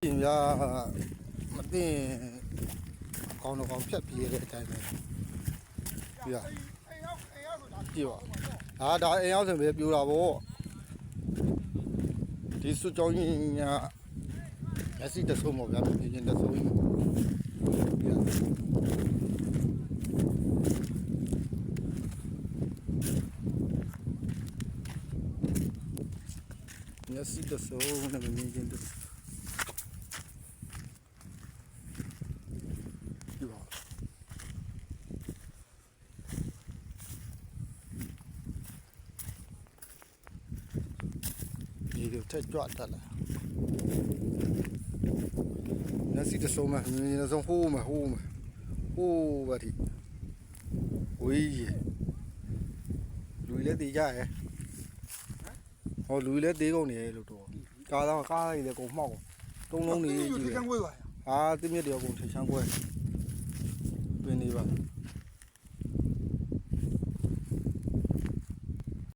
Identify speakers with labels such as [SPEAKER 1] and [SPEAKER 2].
[SPEAKER 1] ပြင်ပြမသိကောင်းတော့ကောင်းဖြတ်ပြေးတဲ့အတိုင်းပဲပြကြည့်ပါဒါအိမ်ရောက်ဆိုပဲပြူတာဗောဒီစုကြောင်းကြီးကလက်စီတဆိုးမော်ဗျာပြင်ချင်းတဆိုးကြီးလက်စီတဆိုးနဲ့ပြင်ချင်းတဒီလိုထက်ကြွတက်လာလက်စီတဆိုးမှာမြင်နေဆုံးဟိုးပါတိဝေးလူလည်းတေးကြရဲ့ဟောလူလည်းတေးကုန်နေရဲ့လို့တော့ကားလိုက်လေကုန်မှောက်တုံးလုံးနေကြည့်တယ်ဟာတိမြက်တယောက်ကုန်ထချမ်းကွဲပင်နေပါ